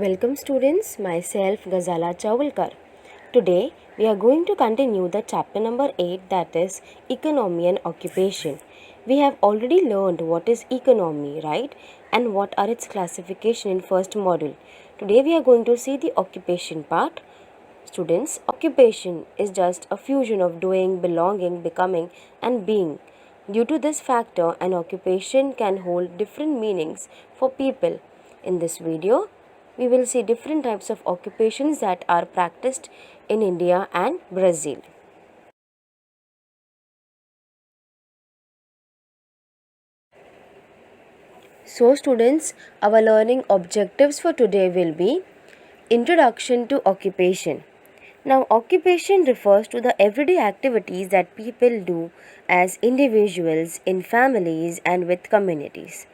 Welcome students, myself Ghazala Chawalkar. Today we are going to continue the chapter number 8, that is economy and occupation. We have already learned what is economy, right? And what are its classification in first module. Today we are going to see the occupation part. Students, occupation is just a fusion of doing, belonging, becoming and being. Due to this factor, an occupation can hold different meanings for people. In this video, we will see different types of occupations that are practiced in India and Brazil. So students, our learning objectives for today will be Introduction to Occupation. Now, occupation refers to the everyday activities that people do as individuals, in families, and with communities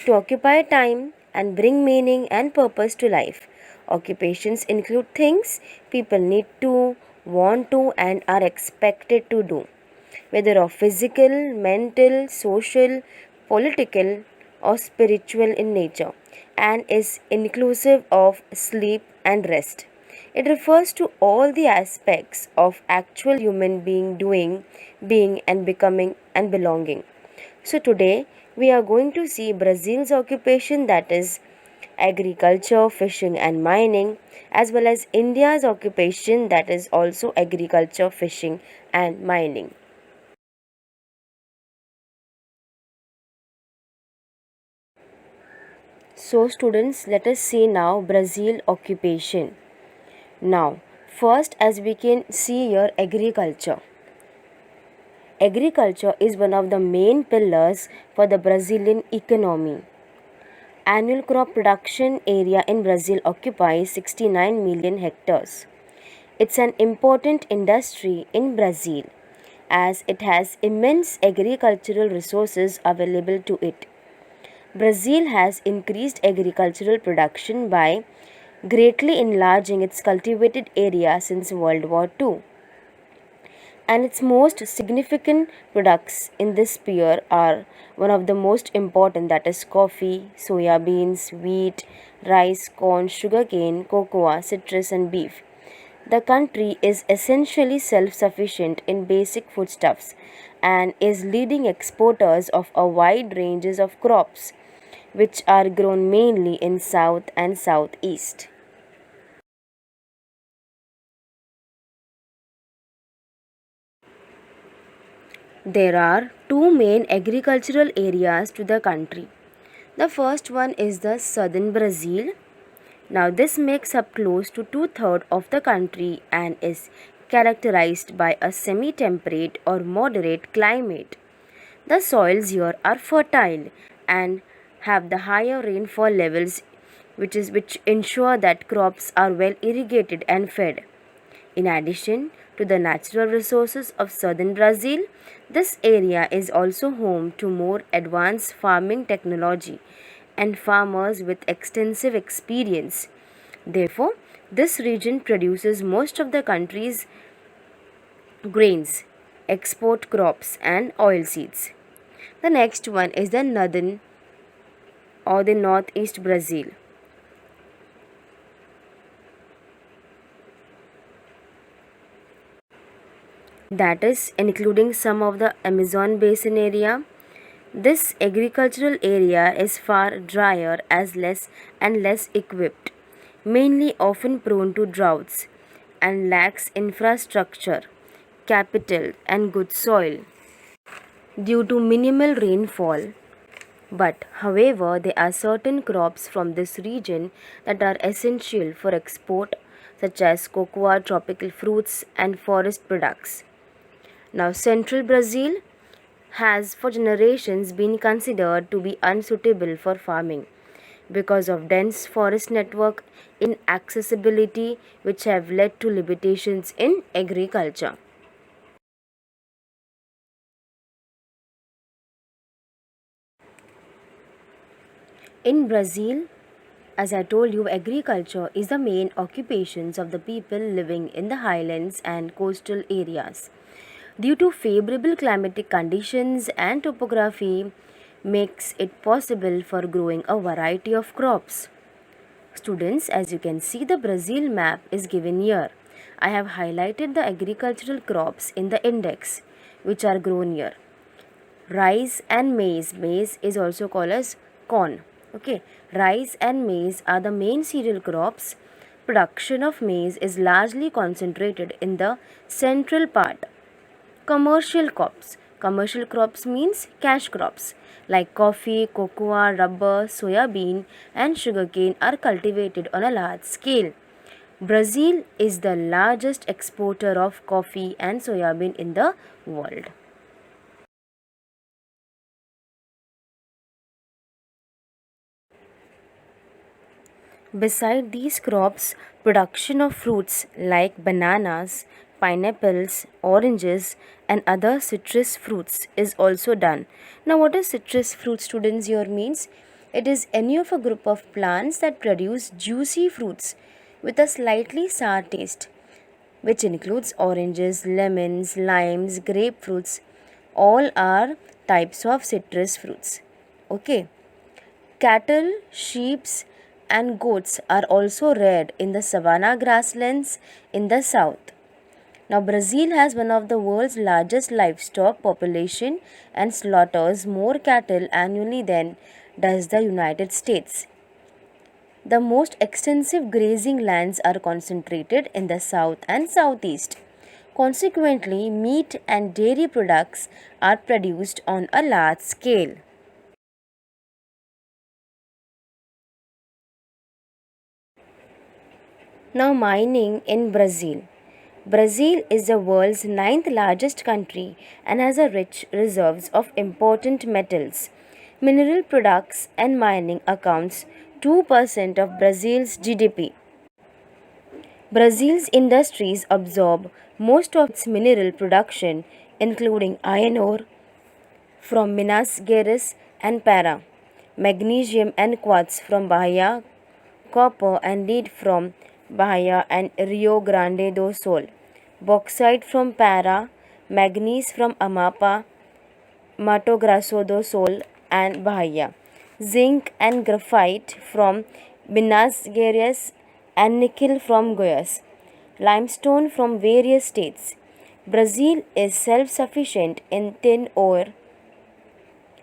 to occupy time and bring meaning and purpose to life. Occupations include things people need to, want to, and are expected to do, whether of physical, mental, social, political, or spiritual in nature, and is inclusive of sleep and rest. It refers to all the aspects of actual human being doing, being, and becoming and belonging. So, today we are going to see Brazil's occupation, that is agriculture, fishing, and mining, as well as India's occupation, that is also agriculture, fishing, and mining. So students, let us see now Brazil occupation. Now, first as we can see here, agriculture. Agriculture is one of the main pillars for the Brazilian economy. Annual crop production area in Brazil occupies 69 million hectares. It's an important industry in Brazil as it has immense agricultural resources available to it. Brazil has increased agricultural production by greatly enlarging its cultivated area since World War II. And its most significant products in this sphere are one of the most important, that is coffee, soya beans, wheat, rice, corn, sugarcane, cocoa, citrus and beef. The country is essentially self-sufficient in basic foodstuffs and is leading exporters of a wide ranges of crops which are grown mainly in south and southeast. There are two main agricultural areas to the country. The first one is the southern Brazil. Now, this makes up close to two-thirds of the country and is characterized by a semi temperate or moderate climate. The soils here are fertile and have the higher rainfall levels which ensure that crops are well irrigated and fed. In addition to the natural resources of southern Brazil, this area is also home to more advanced farming technology and farmers with extensive experience. Therefore, this region produces most of the country's grains, export crops, and oilseeds. The next one is the northern or the northeast Brazil. That is including some of the Amazon basin area. This agricultural area is far drier as less and less equipped, mainly often prone to droughts and lacks infrastructure, capital and good soil due to minimal rainfall. But however, there are certain crops from this region that are essential for export, such as cocoa, tropical fruits and forest products. Now, central Brazil has for generations been considered to be unsuitable for farming because of dense forest network, inaccessibility, which have led to limitations in agriculture. In Brazil, as I told you, agriculture is the main occupations of the people living in the highlands and coastal areas. Due to favorable climatic conditions and topography makes it possible for growing a variety of crops. Students, as you can see, the Brazil map is given here. I have highlighted the agricultural crops in the index which are grown here. Rice and maize. Maize is also called as corn. Okay, rice and maize are the main cereal crops. Production of maize is largely concentrated in the central part. Commercial crops. Commercial crops means cash crops like coffee, cocoa, rubber, soya bean, and sugarcane are cultivated on a large scale. Brazil is the largest exporter of coffee and soya bean in the world. Beside these crops, production of fruits like bananas, pineapples, oranges, and other citrus fruits is also done. Now, what is citrus fruit, students? Here means it is any of a group of plants that produce juicy fruits with a slightly sour taste, which includes oranges, lemons, limes, grapefruits. All are types of citrus fruits. Okay. Cattle, sheep, and goats are also reared in the savanna grasslands in the south. Now, Brazil has one of the world's largest livestock population and slaughters more cattle annually than does the United States. The most extensive grazing lands are concentrated in the south and southeast. Consequently, meat and dairy products are produced on a large scale. Now, mining in Brazil. Brazil is the world's ninth largest country and has a rich reserves of important metals. Mineral products and mining accounts 2% of Brazil's GDP. Brazil's industries absorb most of its mineral production, including iron ore from Minas Gerais and Pará, magnesium and quartz from Bahia, copper and lead from Bahia and Rio Grande do Sul, bauxite from Pará, manganese from Amapá, Mato Grosso do Sul and Bahia, zinc and graphite from Minas Gerais and nickel from Goiás, limestone from various states. Brazil is self-sufficient in tin ore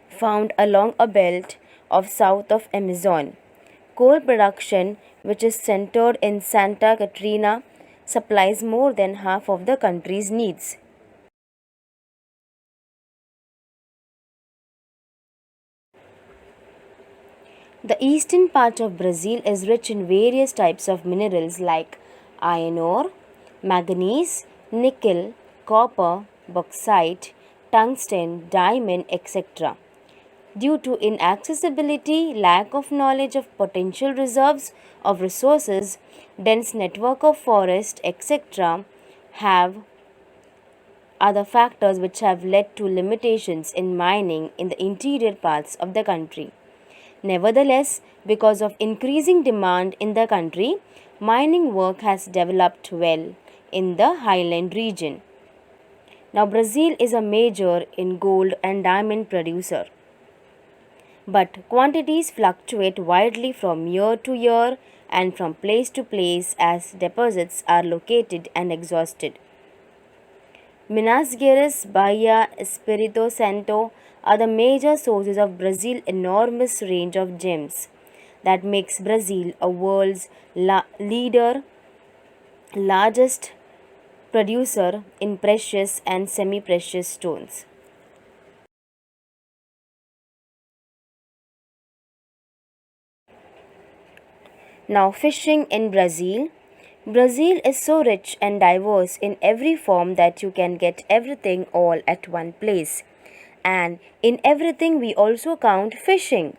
found along a belt of south of Amazon. Coal production, which is centered in Santa Catarina, supplies more than half of the country's needs. The eastern part of Brazil is rich in various types of minerals like iron ore, manganese, nickel, copper, bauxite, tungsten, diamond, etc. Due to inaccessibility, lack of knowledge of potential reserves of resources, dense network of forest, etc., have other factors which have led to limitations in mining in the interior parts of the country. Nevertheless, because of increasing demand in the country, mining work has developed well in the highland region. Now, Brazil is a major in gold and diamond producer, but quantities fluctuate widely from year to year and from place to place as deposits are located and exhausted. Minas Gerais, Bahia, Espírito Santo are the major sources of Brazil's enormous range of gems that makes Brazil a world's leader, largest producer in precious and semi-precious stones. Now, fishing in Brazil. Brazil is so rich and diverse in every form that you can get everything all at one place. And in everything, we also count fishing.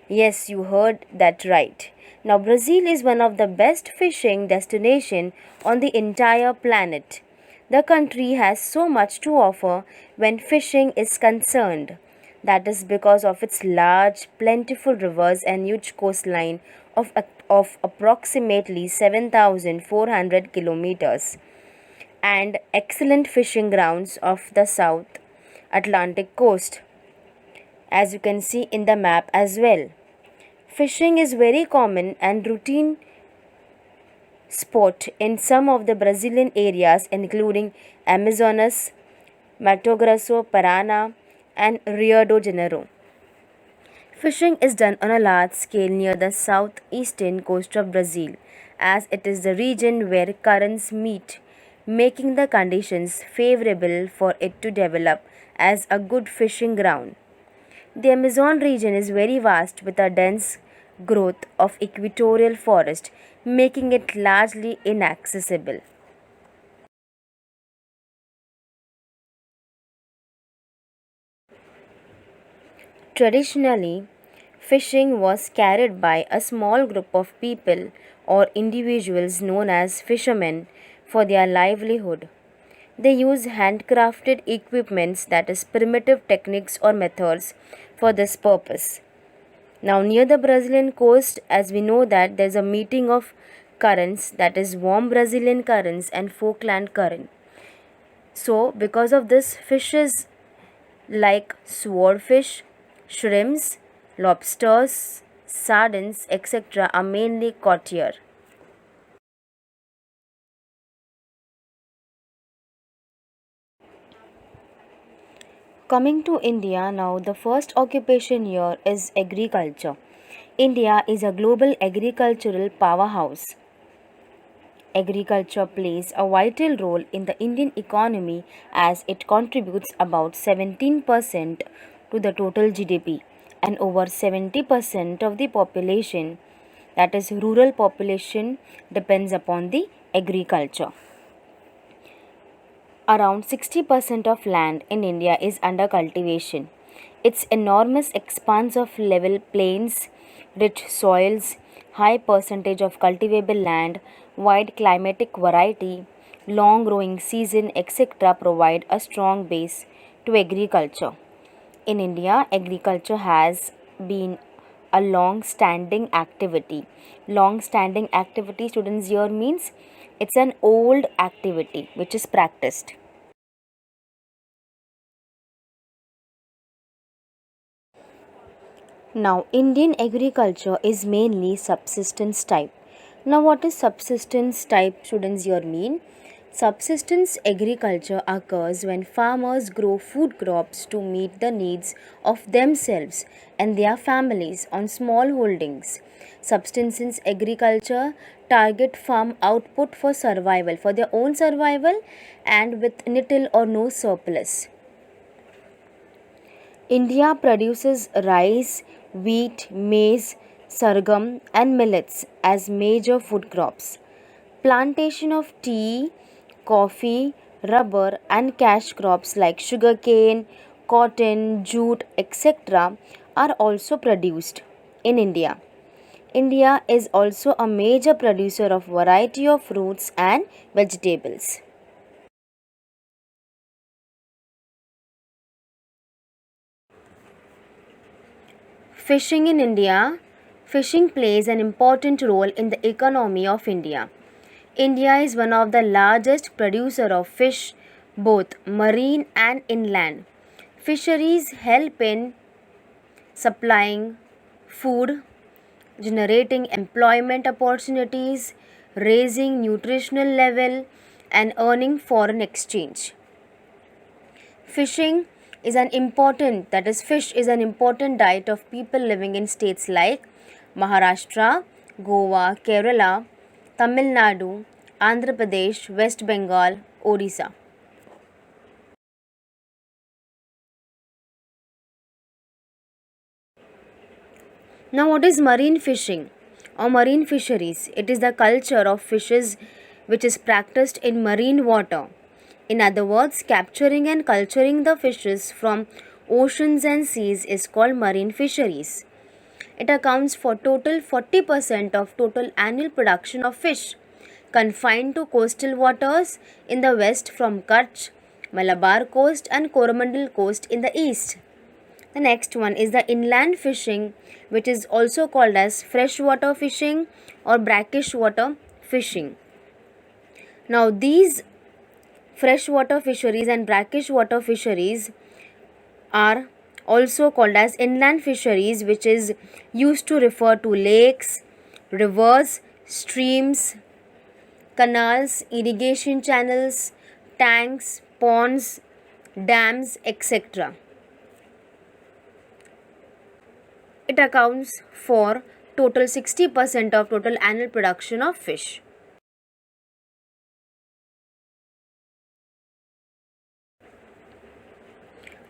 Yes, you heard that right. Now, Brazil is one of the best fishing destinations on the entire planet. The country has so much to offer when fishing is concerned. That is because of its large, plentiful rivers and huge coastline of approximately 7,400 kilometers and excellent fishing grounds off the South Atlantic coast, as you can see in the map as well. Fishing is very common and routine sport in some of the Brazilian areas including Amazonas, Mato Grosso, Paraná, and Rio de Janeiro. Fishing is done on a large scale near the southeastern coast of Brazil, as it is the region where currents meet, making the conditions favorable for it to develop as a good fishing ground. The Amazon region is very vast with a dense growth of equatorial forest, making it largely inaccessible. Traditionally, fishing was carried by a small group of people or individuals known as fishermen for their livelihood. They use handcrafted equipments, that is primitive techniques or methods for this purpose. Now near the Brazilian coast, as we know that there's a meeting of currents, that is warm Brazilian currents and Falkland current. So because of this, fishes like swordfish, shrimps, lobsters, sardines, etc. are mainly caught here. Coming to India now, the first occupation here is agriculture. India is a global agricultural powerhouse. Agriculture plays a vital role in the Indian economy as it contributes about 17% to the total GDP and over 70% of the population, that is rural population, depends upon the agriculture. Around 60% of land in India is under cultivation. Its enormous expanse of level plains, rich soils, high percentage of cultivable land, wide climatic variety, long growing season, etc. provide a strong base to agriculture. In India, agriculture has been a long standing activity. Long standing activity, students, here means it's an old activity which is practiced. Now, Indian agriculture is mainly subsistence type. Now, what is subsistence type, students, here mean? Subsistence agriculture occurs when farmers grow food crops to meet the needs of themselves and their families on small holdings. Subsistence agriculture target farm output for survival, for their own survival, and with little or no surplus. India produces rice, wheat, maize, sorghum, and millets as major food crops. Plantation of tea, coffee, rubber, and cash crops like sugarcane, cotton, jute, etc. are also produced in India. India is also a major producer of variety of fruits and vegetables. Fishing in India. Fishing plays an important role in the economy of India. India is one of the largest producer of fish, both marine and inland. Fisheries help in supplying food, generating employment opportunities, raising nutritional level, and earning foreign exchange. Fishing is an important, that is, fish is an important diet of people living in states like Maharashtra, Goa, Kerala, Tamil Nadu, Andhra Pradesh, West Bengal, Odisha. Now, what is marine fishing or marine fisheries? It is the culture of fishes which is practiced in marine water. In other words, capturing and culturing the fishes from oceans and seas is called marine fisheries. It accounts for total 40% of total annual production of fish, confined to coastal waters in the west from Kutch, Malabar coast and Coromandel coast in the east. The next one is the inland fishing, which is also called as freshwater fishing or brackish water fishing. Now, these freshwater fisheries and brackish water fisheries are also called as inland fisheries, which is used to refer to lakes, rivers, streams, canals, irrigation channels, tanks, ponds, dams, etc. It accounts for total 60% of total annual production of fish.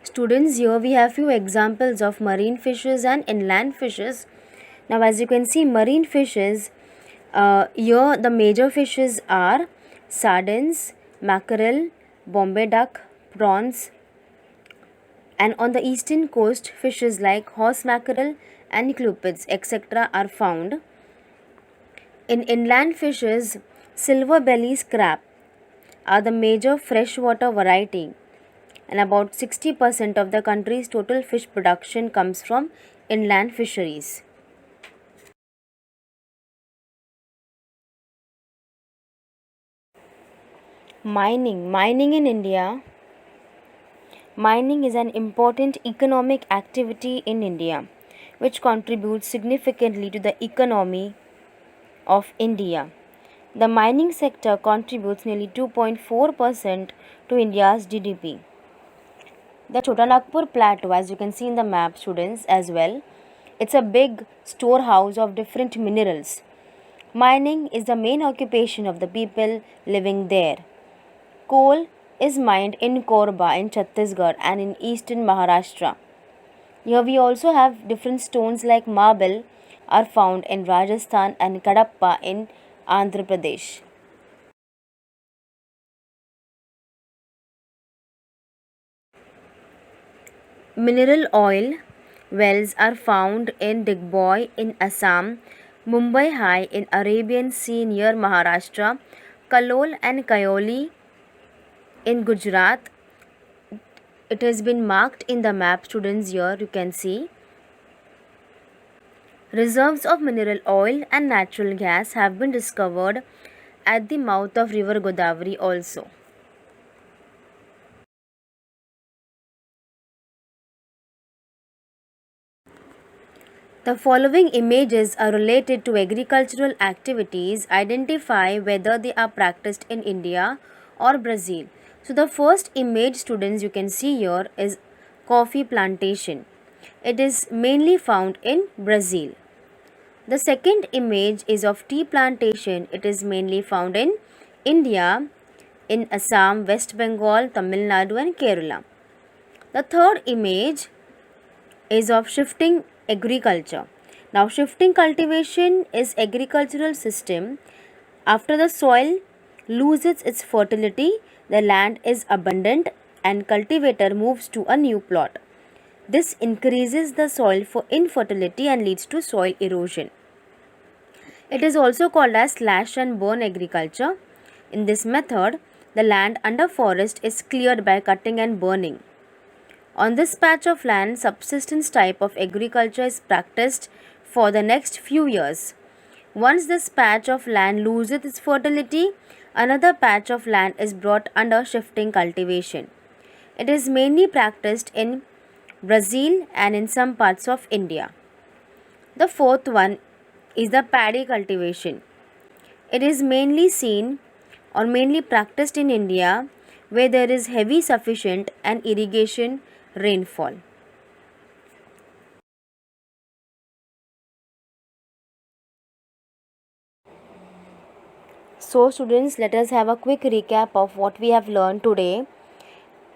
Students, here we have few examples of marine fishes and inland fishes. Now, as you can see, marine fishes, here the major fishes are sardines, mackerel, Bombay duck, prawns, and on the eastern coast, fishes like horse mackerel and clupids, etc., are found. In inland fishes, silver belly crab are the major freshwater variety, and about 60% of the country's total fish production comes from inland fisheries. Mining in India. Mining is an important economic activity in India which contributes significantly to the economy of India. The mining sector contributes nearly 2.4% to India's GDP. The Chota Nagpur Plateau, as you can see in the map, students, as well, it's a big storehouse of different minerals. Mining is the main occupation of the people living there. Coal is mined in Korba in Chhattisgarh and in eastern Maharashtra. Here we also have different stones like marble are found in Rajasthan and Kadapa in Andhra Pradesh. Mineral oil wells are found in Digboi in Assam, Mumbai High in Arabian Sea near Maharashtra, Kalol and Kayoli in Gujarat. It has been marked in the map, students. Here you can see reserves of mineral oil and natural gas have been discovered at the mouth of river Godavari also. The following images are related to agricultural activities. Identify whether they are practiced in India or Brazil. So the first image, students, you can see here is coffee plantation. It is mainly found in Brazil. The second image is of tea plantation. It is mainly found in India, in Assam, West Bengal, Tamil Nadu and Kerala. The third image is of shifting agriculture. Now, shifting cultivation is agricultural system. After the soil loses its fertility, the land is abundant and cultivator moves to a new plot. This increases the soil for infertility and leads to soil erosion. It is also called as slash and burn agriculture. In this method, the land under forest is cleared by cutting and burning. On this patch of land, subsistence type of agriculture is practiced for the next few years. Once this patch of land loses its fertility, another patch of land is brought under shifting cultivation. It is mainly practiced in Brazil and in some parts of India. The fourth one is the paddy cultivation. It is mainly seen or mainly practiced in India where there is heavy sufficient and irrigation rainfall. So students, let us have a quick recap of what we have learned today.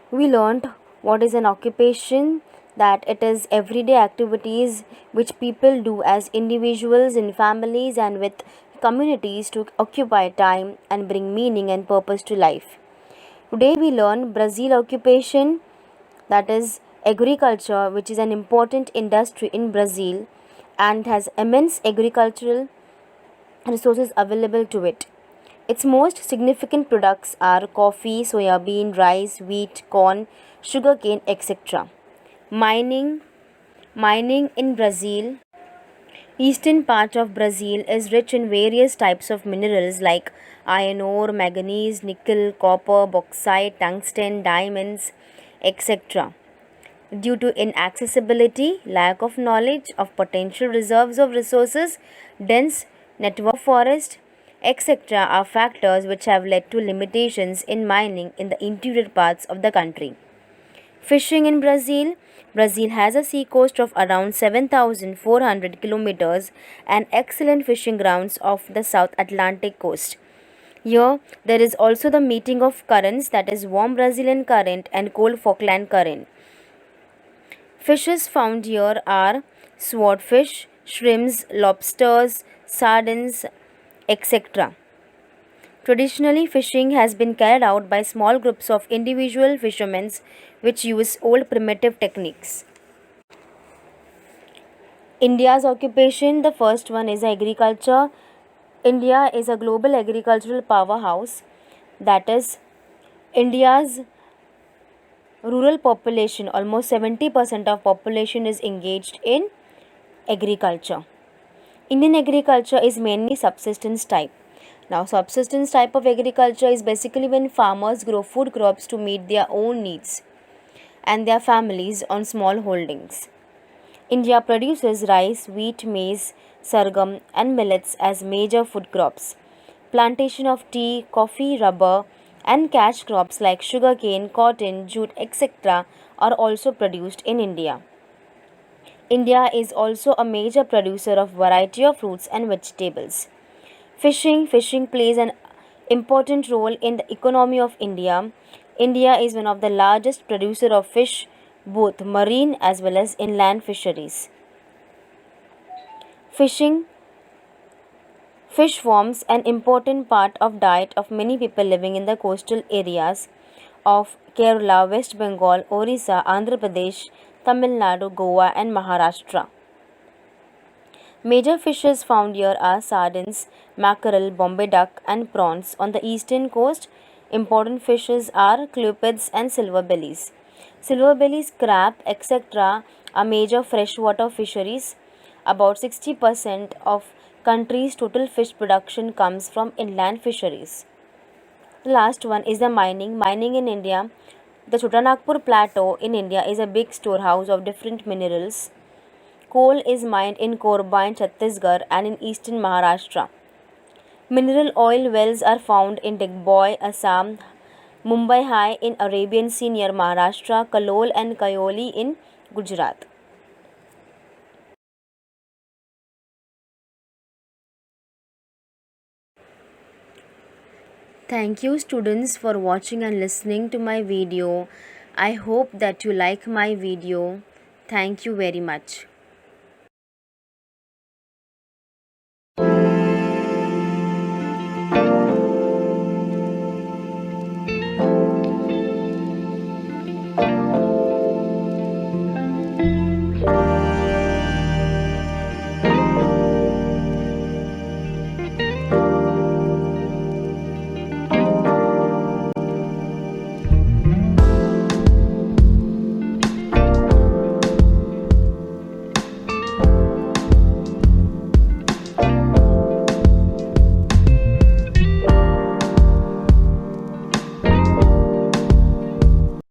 We learned what is an occupation, that it is everyday activities which people do as individuals, in families and with communities to occupy time and bring meaning and purpose to life. Today we learn Brazil occupation, that is agriculture, which is an important industry in Brazil and has immense agricultural resources available to it. Its most significant products are coffee, soybean, rice, wheat, corn, sugarcane, etc. Mining. Mining in Brazil. Eastern part of Brazil is rich in various types of minerals like iron ore, manganese, nickel, copper, bauxite, tungsten, diamonds, etc. due to inaccessibility, lack of knowledge of potential reserves of resources, dense network of forest, etc. are factors which have led to limitations in mining in the interior parts of the country. Fishing in Brazil. Brazil has a sea coast of around 7,400 kilometers and excellent fishing grounds off the South Atlantic coast. Here, there is also the meeting of currents, that is, warm Brazilian current and cold Falkland current. Fishes found here are swordfish, shrimps, lobsters, sardines, etc. Traditionally, fishing has been carried out by small groups of individual fishermen which use old primitive techniques. India's occupation, the first one is agriculture. India is a global agricultural powerhouse. That is, India's rural population, almost 70% of population is engaged in agriculture. Indian agriculture is mainly subsistence type. Now, subsistence type of agriculture is basically when farmers grow food crops to meet their own needs and their families on small holdings. India produces rice, wheat, maize, sorghum, and millets as major food crops. Plantation of tea, coffee, rubber, and cash crops like sugarcane, cotton, jute, etc. are also produced in India. India is also a major producer of variety of fruits and vegetables. Fishing plays an important role in the economy of India. India is one of the largest producer of fish, both marine as well as inland fisheries. Fishing Fish forms an important part of diet of many people living in the coastal areas of Kerala, West Bengal, Orissa, Andhra Pradesh, Tamil Nadu, Goa and Maharashtra. Major fishes found here are sardines, mackerel, Bombay duck and prawns. On the eastern coast, important fishes are cleopids and silver bellies. Silver bellies, crab, etc. are major freshwater fisheries. About 60% of country's total fish production comes from inland fisheries. The last one is the mining. Mining in India. The Chotanagpur Plateau in India is a big storehouse of different minerals. Coal is mined in Korba in Chhattisgarh and in eastern Maharashtra. Mineral oil wells are found in Digboi, Assam, Mumbai High in Arabian Sea near Maharashtra, Kalol and Kayoli in Gujarat. Thank you students for watching and listening to my video. I hope that you like my video. Thank you very much.